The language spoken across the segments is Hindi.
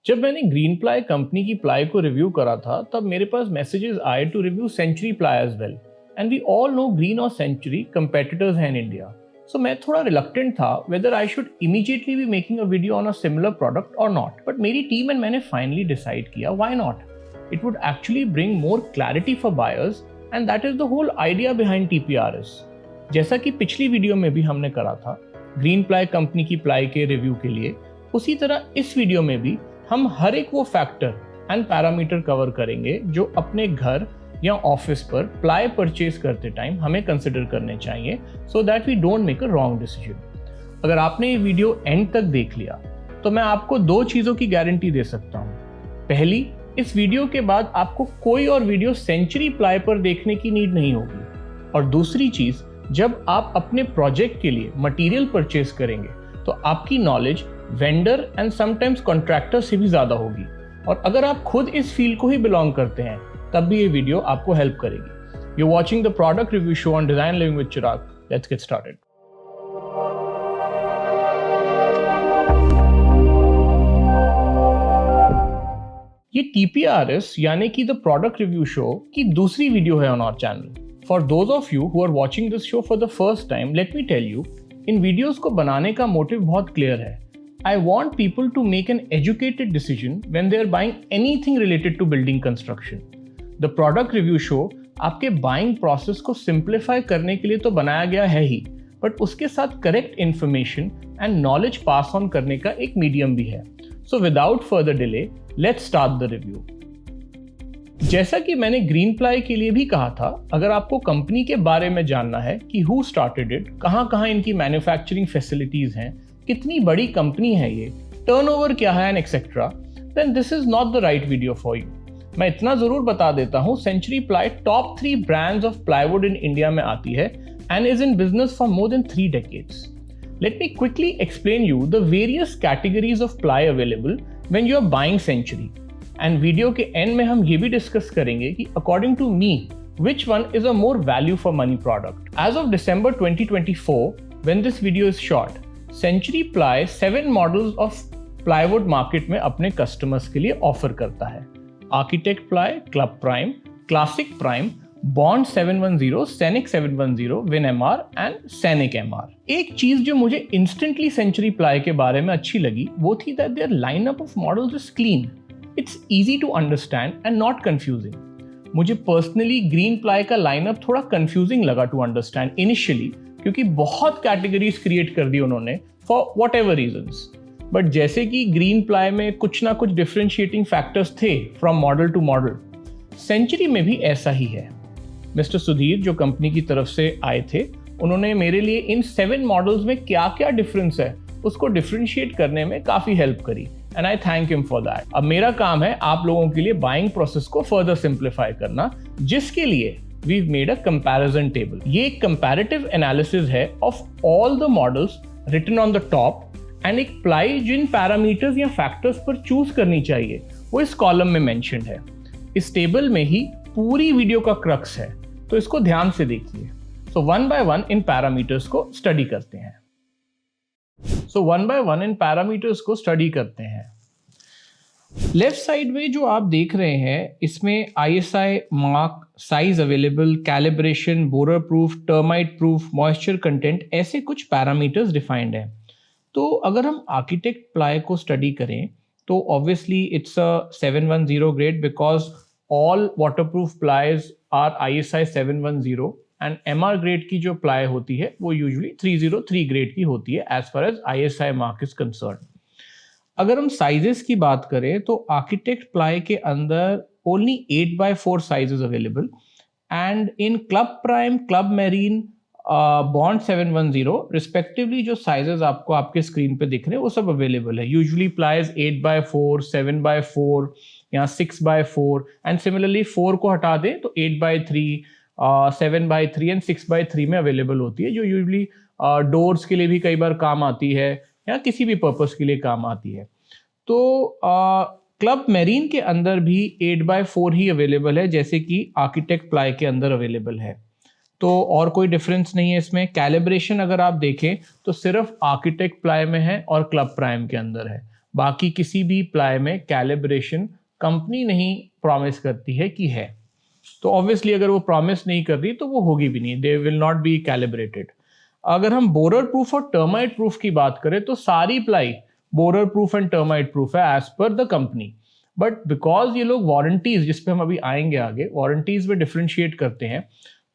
जब मैंने ग्रीन प्लाई कंपनी की प्लाई को रिव्यू करा था तब मेरे पास मैसेजेस आए to review century ply as well, and we all know green और सेंचुरी कंपेटिटर्स हैं इन इंडिया। सो मैं थोड़ा रिलक्टेंट था whether I should immediately be making a video on a similar product और नॉट, बट मेरी टीम एंड मैंने फाइनली डिसाइड किया why not. It would actually bring more clarity for buyers and that is the whole idea behind TPRS। जैसा कि पिछली वीडियो में भी हमने करा था ग्रीन प्लाई कंपनी की प्लाई के रिव्यू के लिए, उसी तरह इस वीडियो में भी हम हर एक वो फैक्टर एंड पैरामीटर कवर करेंगे जो अपने घर या ऑफिस पर प्लाई परचेज करते टाइम हमें कंसिडर करने चाहिए, so that we don't make a wrong decision. अगर आपने ये वीडियो एंड तक देख लिया तो मैं आपको दो चीज़ों की गारंटी दे सकता हूँ। पहली, इस वीडियो के बाद आपको कोई और वीडियो सेंचुरी प्लाई पर देखने की नीड नहीं होगी, और दूसरी चीज़, जब आप अपने प्रोजेक्ट के लिए मटेरियल परचेज करेंगे तो आपकी knowledge vendor and sometimes contractor से भी ज़्यादा होगी, और अगर आप खुद इस फील्ड को ही बिलोंग करते हैं तब भी ये वीडियो आपको हेल्प करेगी। You watching the product review show on design living with Chirag. Let's get started. ये TPRS यानी कि द प्रोडक्ट रिव्यू शो की दूसरी वीडियो है on our channel. For those of you who are watching this show for the first time, let me tell you, इन वीडियोस को बनाने का मोटिव बहुत क्लियर है। I want people to make an educated decision when they are buying anything related to building construction. The product review show आपके buying process को simplify करने के लिए तो बनाया गया है ही, but उसके साथ correct information and knowledge pass on करने का एक medium भी है। So without further delay, let's start the review. जैसा कि मैंने ग्रीन प्लाई के लिए भी कहा था, अगर आपको कंपनी के बारे में जानना है कि who started it, कहाँ इनकी मैन्युफैक्चरिंग फैसिलिटीज हैं, कितनी बड़ी कंपनी है ये, टर्नओवर क्या है and etcetera, then this is not the right video for you. मैं इतना जरूर बता देता हूँ, century ply top 3 brands of plywood in India में आती है and is in business for more than 3 decades. Let me quickly explain you the various categories of ply available when you are buying Century. And video के एंड में हम ये भी डिस्कस करेंगे कि according to me, which one is a more value for money product. As of December 2024, when this video is shot, century ply 7 models of plywood market में अपने कस्टमर्स के लिए ऑफर करता है। Architect ply, club prime, classic prime, bond 710, Sainik 710, win MR and Sainik MR। एक चीज जो मुझे इंस्टेंटली सेंचुरी प्लाई के बारे में अच्छी लगी वो थी that there lineup of models is clean, it's easy to understand and not confusing. मुझे पर्सनली ग्रीन प्लाई का लाइनअप थोड़ा कंफ्यूजिंग लगा टू अंडरस्टैंड इनिशियली, क्योंकि बहुत कैटेगरीज क्रिएट कर दी उन्होंने for whatever reasons. But जैसे कि ग्रीन प्लाई में कुछ ना कुछ डिफरेंशिएटिंग फैक्टर्स थे from model to model, Century में भी ऐसा ही है। मिस्टर सुधीर जो कंपनी की तरफ से आए थे, उन्होंने मेरे लिए इन 7 मॉडल्स में क्या क्या डिफरेंस है उसको डिफरेंशिएट करने में काफ़ी हेल्प करी, and I thank him for that. अब मेरा काम है आप लोगों के लिए बाइंग प्रोसेस को फर्दर सिंप्लीफाई करना, जिसके लिए we've made a comparison table. ये एक comparative analysis है of all the models written on the top, and एक प्लाई जिन पैरामीटर्स या फैक्टर्स पर चूज करनी चाहिए वो इस कॉलम में मेंशन्ड है। इस टेबल में ही पूरी वीडियो का क्रक्स है, तो इसको ध्यान से देखिए। So one by one in parameters को स्टडी करते हैं। लेफ्ट साइड में जो आप देख रहे हैं इसमें ISI mark, size available, calibration, borer proof, termite proof, moisture content, ऐसे कुछ पैरामीटर्स डिफाइंड हैं। तो अगर हम आर्किटेक्ट प्लाई को स्टडी करें तो obviously it's a 710 grade, because all waterproof plies are ISI 710, and MR grade की जो प्लाई होती है वो यूजुअली 303 ग्रेड की होती है as far as ISI mark is concern. अगर हम साइजेस की बात करें तो आर्किटेक्ट प्लाई के अंदर only 8x4 sizes available, and in club prime, club marine, bond 710 respectively जो साइजेस आपको आपके स्क्रीन पे दिख रहे हैं वो सब अवेलेबल है। यूजुअली प्लाईज 8x4, 7x4 या 6x4, एंड सिमिलरली 4 को हटा दें तो 8x3, 7x3 एंड 6x3 में अवेलेबल होती है, जो यूजुअली डोर्स के लिए भी कई बार काम आती है या किसी भी पर्पस के लिए काम आती है। तो क्लब मैरीन के अंदर भी 8x4 ही अवेलेबल है, जैसे कि आर्किटेक्ट प्लाई के अंदर अवेलेबल है। तो और कोई डिफरेंस नहीं है इसमें। कैलिब्रेशन अगर आप देखें तो सिर्फ आर्किटेक्ट प्लाई में है और क्लब प्राइम के अंदर है। बाकी किसी भी प्लाई में कैलिब्रेशन कंपनी नहीं प्रॉमिस करती है कि है। तो ऑब्वियसली अगर वो प्रॉमिस नहीं कर रही तो वो होगी भी नहीं, they will not be calibrated. अगर हम बोरर प्रूफ और टर्माइट प्रूफ की बात करें तो सारी ply borer proof and termite proof है as per the company, but because ये लोग वारंटीज, जिस पे हम अभी आएंगे आगे, वारंटीज में डिफ्रेंशिएट करते हैं,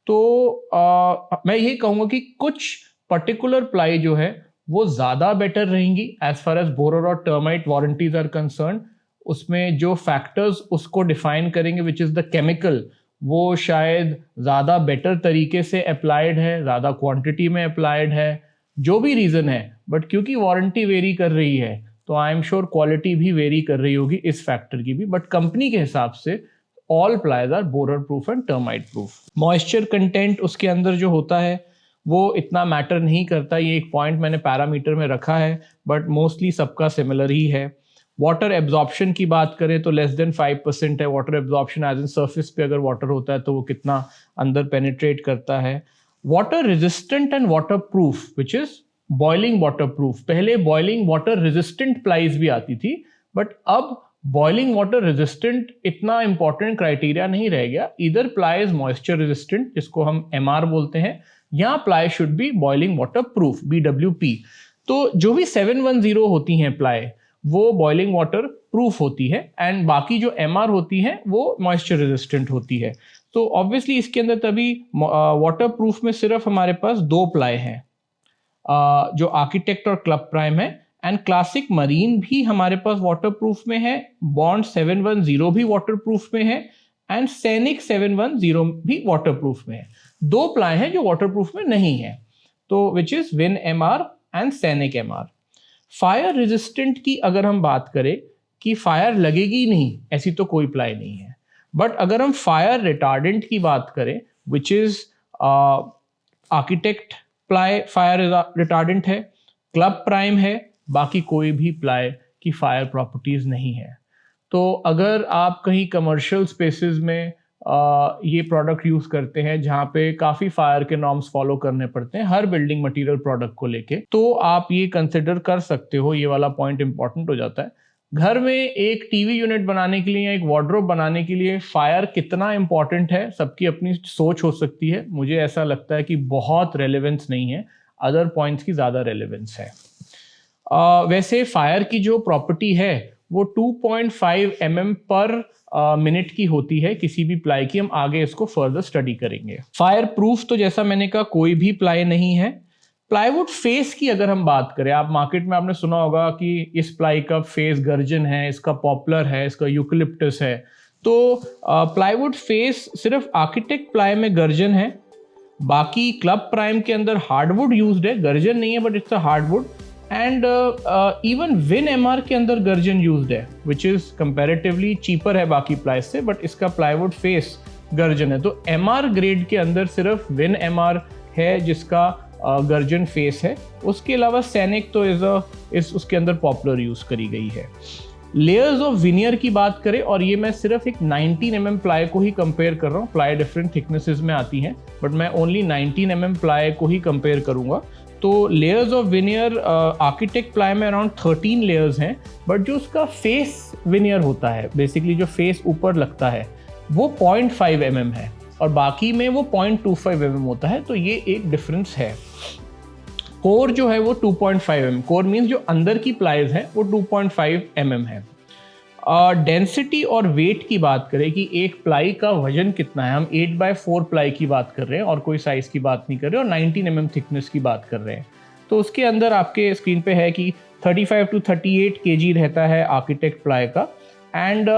तो मैं ये कहूँगा कि कुछ पर्टिकुलर प्लाई जो है वो ज़्यादा बेटर रहेंगी एज फार एज बोरर और टर्माइट वारंटीज आर कंसर्न। उसमें जो फैक्टर्स उसको डिफाइन करेंगे विच इज़ द केमिकल, वो शायद ज़्यादा बेटर तरीके से अप्लाइड है, ज़्यादा क्वांटिटी में अप्लाइड है, जो भी रीज़न है, बट क्योंकि वारंटी वेरी कर रही है तो आई एम श्योर क्वालिटी भी वेरी कर रही होगी इस फैक्टर की भी। बट कंपनी के हिसाब से all plies are borer proof and termite proof. Moisture content उसके अंदर जो होता है वो इतना मैटर नहीं करता, ये एक पॉइंट मैंने पैरामीटर में रखा है, बट मोस्टली सबका सिमिलर ही है। वाटर एब्जॉर्प्शन की बात करें तो लेस देन 5% है water absorption, as in surface पे अगर वाटर होता है तो वो कितना अंदर पेनिट्रेट करता है। Water resistant and water proof which is boiling water proof. पहले बॉइलिंग वाटर रेजिस्टेंट प्लाईज भी आती थी, बट अब बॉइलिंग वाटर रेजिस्टेंट इतना इंपॉर्टेंट क्राइटेरिया नहीं रह गया। इधर प्लाई इज मॉइस्चर रेजिस्टेंट, जिसको हम MR बोलते हैं, या ply should be boiling water proof, BWP। तो जो भी 710 होती हैं प्लाई वो बॉइलिंग वाटर प्रूफ होती है, एंड बाकी जो MR होती है वो मॉइस्चर रेजिस्टेंट होती है। तो ऑब्वियसली इसके अंदर तभी वाटर प्रूफ में सिर्फ हमारे पास 2 प्लाई हैं, जो आर्किटेक्ट और क्लब प्राइम है, एंड क्लासिक मरीन भी हमारे पास वाटर प्रूफ में है, बॉन्ड 710 भी वाटर प्रूफ में है, एंड सैनिक 710 भी वाटर प्रूफ में है। 2 प्लाई हैं जो वाटर प्रूफ में नहीं है, तो which is win MR and Sainik MR। Fire resistant की अगर हम बात करें कि फायर लगेगी नहीं, ऐसी तो कोई प्लाई नहीं है, बट अगर हम फायर रिटार्डेंट की बात करें which is architect ply fire retardant है, क्लब प्राइम है, बाकी कोई भी प्लाई की फायर प्रॉपर्टीज नहीं है। तो अगर आप कहीं कमर्शियल स्पेसेस में ये प्रोडक्ट यूज करते हैं जहाँ पे काफी फायर के नॉर्म्स फॉलो करने पड़ते हैं हर बिल्डिंग मटेरियल प्रोडक्ट को लेके, तो आप ये कंसिडर कर सकते हो, ये वाला पॉइंट इंपॉर्टेंट हो जाता है। घर में एक टीवी यूनिट बनाने के लिए या एक वार्डरोब बनाने के लिए फायर कितना इंपॉर्टेंट है, सबकी अपनी सोच हो सकती है। मुझे ऐसा लगता है कि बहुत रेलेवेंस नहीं है, अदर पॉइंट्स की ज्यादा रेलेवेंस है। वैसे फायर की जो प्रॉपर्टी है वो 2.5 mm पर मिनट की होती है किसी भी प्लाई की। हम आगे इसको फर्दर स्टडी करेंगे। फायर प्रूफ तो जैसा मैंने कहा कोई भी प्लाई नहीं है। प्लाईवुड फेस की अगर हम बात करें, आप मार्केट में आपने सुना होगा कि इस प्लाई का फेस गर्जन है, इसका पॉपुलर है, इसका यूकलिप्टस है। तो प्लाईवुड फेस सिर्फ आर्किटेक्ट प्लाई में गर्जन है, बाकी क्लब प्राइम के अंदर हार्डवुड यूज्ड है, गर्जन नहीं है but it's a hardwood, and even win MR के अंदर गर्जन यूज्ड है विच इज कंपैरेटिवली चीपर है बाकी प्लाई से, बट इसका प्लाईवुड फेस गर्जन है। तो MR ग्रेड के अंदर सिर्फ विन MR है जिसका गर्जन फेस है, उसके अलावा सैनिक तो इस उसके अंदर पॉपुलर यूज करी गई है। लेयर्स ऑफ विनियर की बात करें, और ये मैं सिर्फ एक 19 mm प्लाई को ही कंपेयर कर रहा हूँ, प्लाई डिफरेंट थिकनेसेस में आती हैं, बट मैं ओनली 19 mm प्लाई को ही कंपेयर करूंगा। तो layers of veneer architect ply में अराउंड 13 लेयर्स हैं, बट जो उसका फेस विनियर होता है, बेसिकली जो फेस ऊपर लगता है, वो 0.5 mm है, और बाकी में वो 0.25 mm होता है। तो ये एक डिफरेंस है। कोर जो है वो 2.5 mm, कोर मीन्स जो अंदर की प्लाईज है वो 2.5 mm है। डेंसिटी और वेट की बात करें कि एक प्लाई का वजन कितना है, हम 8/4 प्लाई की बात कर रहे हैं और कोई साइज की बात नहीं कर रहे, और 19 mm थिकनेस की बात कर रहे हैं। तो उसके अंदर आपके स्क्रीन पे है कि 35 to 38 kg रहता है आर्किटेक्ट प्लाई का, and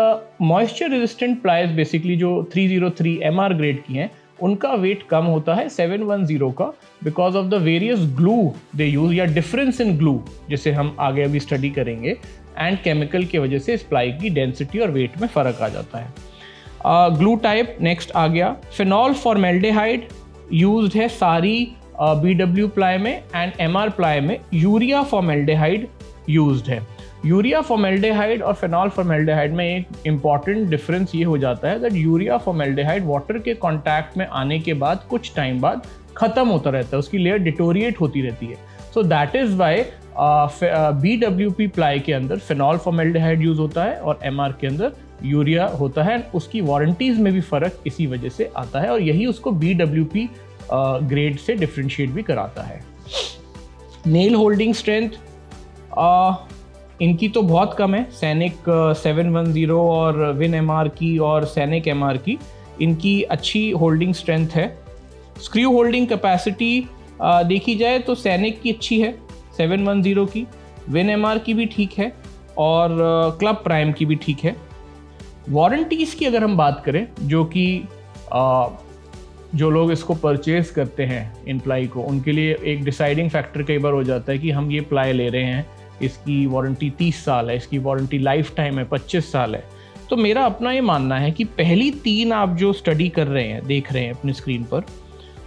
moisture resistant plies basically जो 303 MR ग्रेड की हैं उनका वेट कम होता है 710 का, because of the various glue they use, या डिफरेंस इन ग्लू जिसे हम आगे अभी स्टडी करेंगे, एंड केमिकल की वजह से इस प्लाई की डेंसिटी और वेट में फर्क आ जाता है। ग्लू टाइप नेक्स्ट आ गया। फिनॉल फॉर्मेल्डिहाइड यूज्ड है सारी BW प्लाई में, एंड MR प्लाई में यूरिया फॉर्मेल्डिहाइड यूज्ड है। यूरिया फॉर्मेल्डिहाइड और फिनॉल फॉर्मेल्डिहाइड में एक इंपॉर्टेंट डिफरेंस ये हो जाता है दैट यूरिया फॉर्मेल्डिहाइड वाटर के कांटेक्ट में आने के बाद कुछ टाइम बाद खत्म होता रहता है, उसकी लेयर डिटोरिएट होती रहती है। So that is why BWP ply के अंदर फिनॉल फॉर्मेल्डिहाइड यूज होता है और MR के अंदर यूरिया होता है। उसकी वारंटीज में भी फर्क इसी वजह से आता है और यही उसको BWP ग्रेड से डिफ्रेंशिएट भी कराता है। नेल होल्डिंग स्ट्रेंथ इनकी तो बहुत कम है, सैनिक 710 और विन MR की और सैनिक MR की, इनकी अच्छी होल्डिंग स्ट्रेंथ है। स्क्रू होल्डिंग कैपेसिटी देखी जाए तो सैनिक की अच्छी है 710 की, विन MR की भी ठीक है और क्लब प्राइम की भी ठीक है। वारंटीज़ की अगर हम बात करें, जो कि जो लोग इसको परचेज करते हैं इन प्लाई को, उनके लिए एक डिसाइडिंग फैक्टर कई बार हो जाता है कि हम ये प्लाई ले रहे हैं, इसकी वारंटी 30 साल है, इसकी वारंटी लाइफ टाइम है, 25 साल है। तो मेरा अपना ये मानना है कि पहली 3 आप जो स्टडी कर रहे हैं, देख रहे हैं अपनी स्क्रीन पर,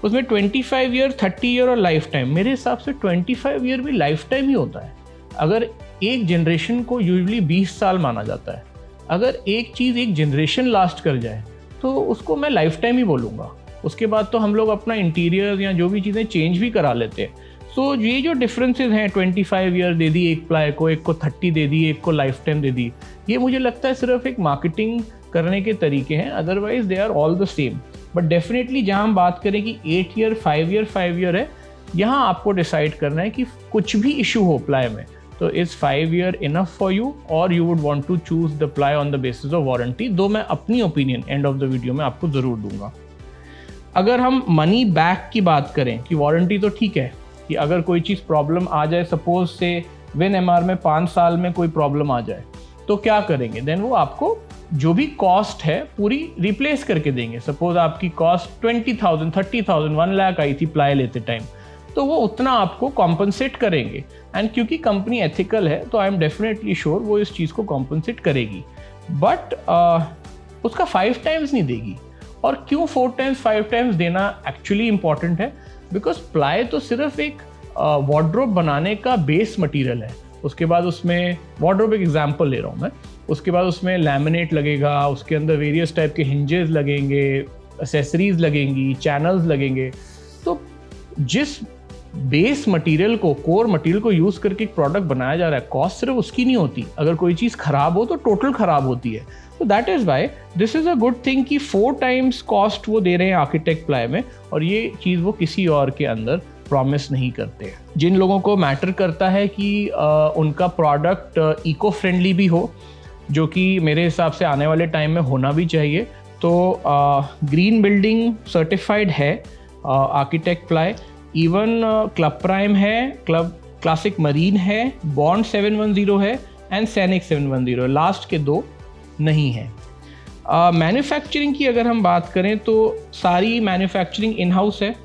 उसमें 25 ईयर, 30 ईयर और लाइफ टाइम, मेरे हिसाब से 25 ईयर भी लाइफ टाइम ही होता है। अगर एक जनरेशन को यूजुअली 20 साल माना जाता है, अगर एक चीज़ एक जनरेशन लास्ट कर जाए तो उसको मैं लाइफ टाइम ही बोलूँगा। उसके बाद तो हम लोग अपना इंटीरियर या जो भी चीज़ें चेंज भी करा लेते हैं। सो ये जो डिफरेंसेस हैं, 25 ईयर दे दी एक प्लाई को, एक को 30 दे दी, एक को लाइफ टाइम दे दी, ये मुझे लगता है सिर्फ एक मार्केटिंग करने के तरीके हैं, otherwise they are all the same. But definitely जहाँ हम बात करें कि 8 ईयर 5 ईयर है, यहाँ आपको डिसाइड करना है कि कुछ भी इशू हो प्लाई में तो is 5 year enough for you और you would want to choose the ply on the basis of warranty. दो मैं अपनी opinion end of the video में आपको ज़रूर दूंगा। अगर हम मनी बैक की बात करें कि वारंटी तो ठीक है कि अगर कोई चीज़ प्रॉब्लम आ जाए, सपोज से विन MR में 5 साल में कोई प्रॉब्लम आ जाए तो क्या करेंगे, देन वो आपको जो भी कॉस्ट है पूरी रिप्लेस करके देंगे। सपोज आपकी कॉस्ट 20,000, 30,000, 1 लाख आई थी प्लाई लेते टाइम, तो वो उतना आपको कॉम्पनसेट करेंगे। एंड क्योंकि कंपनी एथिकल है तो आई एम डेफिनेटली श्योर वो इस चीज़ को कॉम्पनसेट करेगी, बट उसका 5 टाइम्स नहीं देगी। और क्यों 4 टाइम्स 5 टाइम्स देना एक्चुअली इंपॉर्टेंट है, बिकॉज प्लाई तो सिर्फ एक वार्डरोब बनाने का बेस मटेरियल है। उसके बाद उसमें वार्डरोब एक एग्जांपल ले रहा हूँ मैं, उसके बाद उसमें लैमिनेट लगेगा, उसके अंदर वेरियस टाइप के हिंजेस लगेंगे, एसेसरीज लगेंगी, चैनल्स लगेंगे। तो जिस बेस मटेरियल को, कोर मटेरियल को यूज़ करके एक प्रोडक्ट बनाया जा रहा है, कॉस्ट सिर्फ उसकी नहीं होती, अगर कोई चीज़ खराब हो तो टोटल खराब होती है। तो that is why this is a good thing कि 4 टाइम्स कॉस्ट वो दे रहे हैं आर्किटेक्ट प्लाई में, और ये चीज़ वो किसी और के अंदर प्रॉमिस नहीं करते। जिन लोगों को मैटर करता है कि उनका प्रोडक्ट इको फ्रेंडली भी हो, जो कि मेरे हिसाब से आने वाले टाइम में होना भी चाहिए, तो ग्रीन बिल्डिंग सर्टिफाइड है architect ply, even club prime है, क्लब क्लासिक मरीन है, बॉन्ड 710 है एंड सैनिक 710, लास्ट के 2 नहीं है। मैन्युफैक्चरिंग की अगर हम बात करें तो सारी मैन्युफैक्चरिंग इन हाउस है।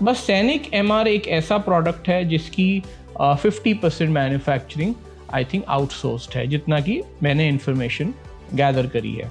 बस सैनिक MR एक ऐसा प्रोडक्ट है जिसकी 50% मैन्युफैक्चरिंग आई थिंक आउटसोर्स्ड है, जितना कि मैंने इंफॉर्मेशन गैदर करी है।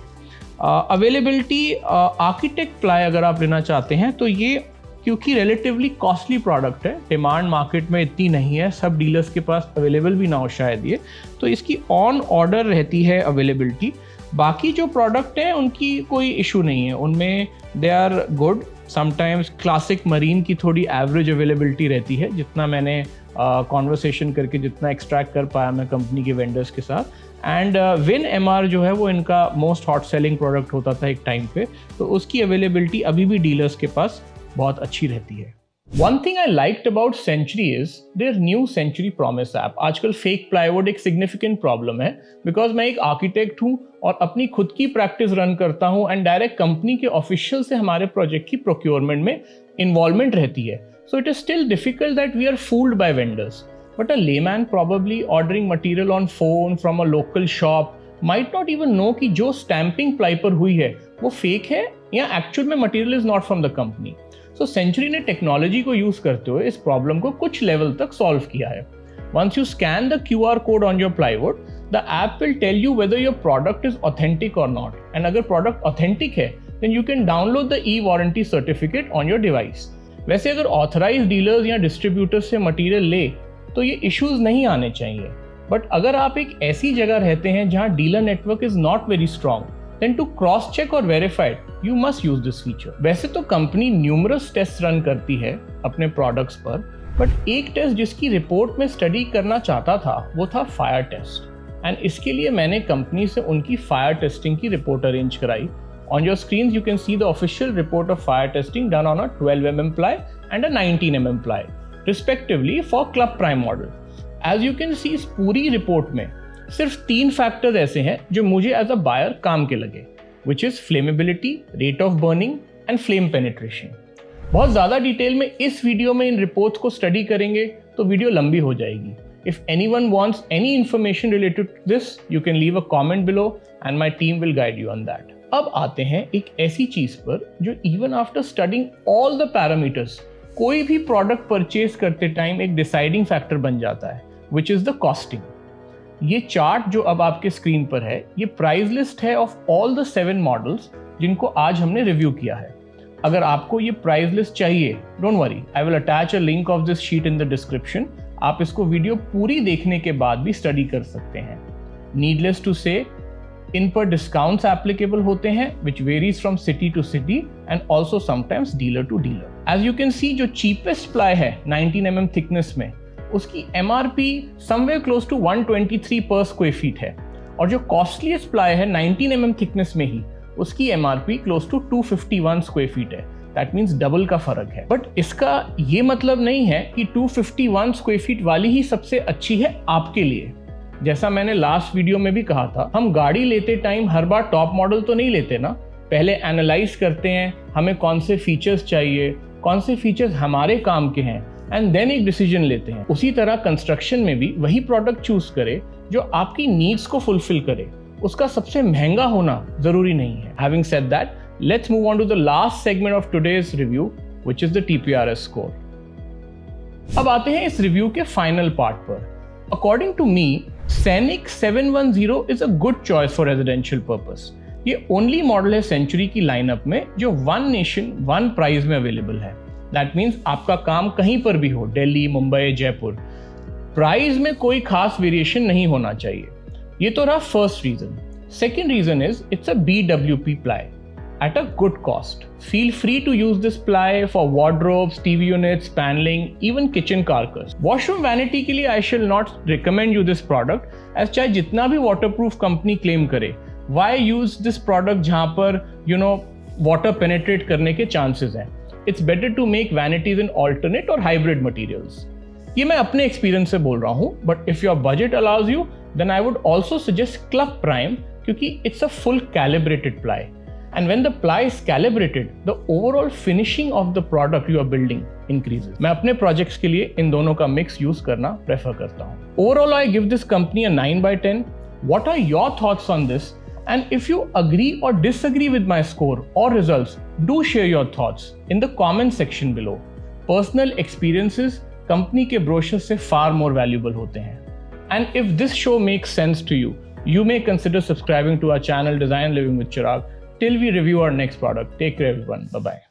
अवेलेबिलिटी आर्किटेक्ट प्लाई अगर आप लेना चाहते हैं तो ये क्योंकि रिलेटिवली कॉस्टली प्रोडक्ट है, डिमांड मार्केट में इतनी नहीं है, सब डीलर्स के पास अवेलेबल भी ना हो शायद ये, तो इसकी ऑन ऑर्डर रहती है अवेलेबिलिटी। बाकी जो प्रोडक्ट हैं उनकी कोई इशू नहीं है, उनमें they are good. Sometimes classic marine की थोड़ी एवरेज अवेलेबिलिटी रहती है, जितना मैंने कॉन्वर्सेशन करके जितना एक्सट्रैक्ट कर पाया मैं कंपनी के वेंडर्स के साथ। एंड विन MR जो है वो इनका मोस्ट हॉट सेलिंग प्रोडक्ट होता था एक टाइम पे, तो उसकी अवेलेबिलिटी अभी भी डीलर्स के पास बहुत अच्छी रहती है। One thing I liked about Century is their new Century Promise app. आजकल फेक प्लाईवुड एक सिग्निफिकेंट प्रॉब्लम है, बिकॉज मैं एक आर्किटेक्ट हूँ और अपनी खुद की प्रैक्टिस रन करता हूँ एंड डायरेक्ट कंपनी के ऑफिशियल से हमारे प्रोजेक्ट की प्रोक्योरमेंट में इन्वॉल्वमेंट रहती है। So it is still difficult that we are fooled by vendors, but a layman probably ordering material on phone from a local shop might not even know कि जो स्टैंपिंग प्लाई पर हुई है वो फेक है या एक्चुअल में material is not from the company. So Century ने टेक्नोलॉजी को यूज करते हुए इस प्रॉब्लम को कुछ लेवल तक सॉल्व किया है। Once you scan the QR code on your plywood, the app will tell you whether your product is authentic or not. And अगर product authentic है, then you can download the e-warranty certificate on your device. वैसे अगर authorized dealers या distributors से material ले, तो ये issues नहीं आने चाहिए। But अगर आप एक ऐसी जगह रहते हैं जहाँ dealer network is not very strong, then to cross check or verify it, you must use this feature. वैसे तो कंपनी न्यूमरस टेस्ट रन करती है अपने प्रोडक्ट्स पर, बट एक टेस्ट जिसकी रिपोर्ट में स्टडी करना चाहता था वो था फायर टेस्ट, एंड इसके लिए मैंने कंपनी से उनकी फायर टेस्टिंग की रिपोर्ट अरेंज कराई. On your screens, you can see the official report of fire testing done on a 12 mm ply and a 19 mm ply, respectively for Club Prime model. As you can see, इस पूरी रिपोर्ट में सिर्फ 3 फैक्टर्स ऐसे हैं जो मुझे एज अ बायर काम के लगे, which is flammability, rate of burning and flame penetration. बहुत ज़्यादा डिटेल में इस वीडियो में इन रिपोर्ट्स को स्टडी करेंगे तो वीडियो लंबी हो जाएगी. If anyone wants any information related to this, you can leave a comment below and my team will guide you on that. अब आते हैं एक ऐसी चीज पर जो even after studying all the parameters कोई भी प्रोडक्ट परचेज करते टाइम एक डिसाइडिंग फैक्टर बन जाता है, विच इज द कॉस्टिंग. ये चार्ट जो अब आपके स्क्रीन पर है ये प्राइस लिस्ट है ऑफ ऑल द 7 मॉडल्स जिनको आज हमने रिव्यू किया है. अगर आपको ये प्राइस लिस्ट चाहिए, don't worry, I will attach a link of this sheet in the description. आप इसको वीडियो पूरी देखने के बाद भी स्टडी कर सकते हैं. नीडलेस टू से, इन पर डिस्काउंट्स एप्लीकेबल होते हैं which varies from city to city and also sometimes dealer to dealer. As you can see, जो cheapest ply है 19 mm thickness में, उसकी MRP somewhere close to 123 per square feet है, और जो costliest ply है 19 mm thickness में ही, उसकी MRP close to 251 square feet है. That means डबल का फर्क है. बट इसका ये मतलब नहीं है कि 251 स्क्वायर फीट वाली ही सबसे अच्छी है आपके लिए. जैसा मैंने लास्ट वीडियो में भी कहा था, हम गाड़ी लेते टाइम हर बार टॉप मॉडल तो नहीं लेते ना. पहले एनालाइज करते हैं हमें कौन से फीचर्स चाहिए, कौन से फीचर्स हमारे काम के हैं, एंड देन एक डिसीजन लेते हैं. उसी तरह कंस्ट्रक्शन में भी वही प्रोडक्ट चूज करे जो आपकी नीड्स को फुलफिल करे. उसका सबसे महंगा होना जरूरी नहीं है. Having said that, let's move on to the last segment of today's review, which is the TPRS score. अब आते हैं इस रिव्यू के फाइनल पार्ट पर. According to me, Scenic 710 is a good choice for residential purpose. ये ओनली मॉडल है सेंचुरी की लाइनअप में जो 1 नेशन 1 प्राइस में अवेलेबल है. दैट मीन्स आपका काम कहीं पर भी हो, दिल्ली, मुंबई, जयपुर, प्राइस में कोई खास वेरिएशन नहीं होना चाहिए. ये तो रहा first reason. Second reason is it's a BWP ply at a good cost. Feel free to use this ply for wardrobes, TV units, paneling, even kitchen carcass. Washroom vanity के लिए I shall not recommend you this product, as चाहे जितना भी waterproof company claim करे, why use this product जहाँ पर water penetrate करने के chances हैं. It's better to make vanities in alternate or hybrid materials. ये मैं अपने experience से बोल रहा हूँ, but if your budget allows you, then I would also suggest Club Prime क्योंकि it's a full calibrated ply. And when the ply is calibrated, the overall finishing of the product you are building increases. मैं अपने projects के लिए इन दोनों का mix use करना prefer करता हूँ. Overall, I give this company a 9/10. What are your thoughts on this? And if you agree or disagree with my score or results, do share your thoughts in the comment section below. Personal experiences company के brochure से far more valuable होते हैं. And if this show makes sense to you, you may consider subscribing to our channel Design Living with Chirag. Till we review our next product. Take care everyone. Bye-bye.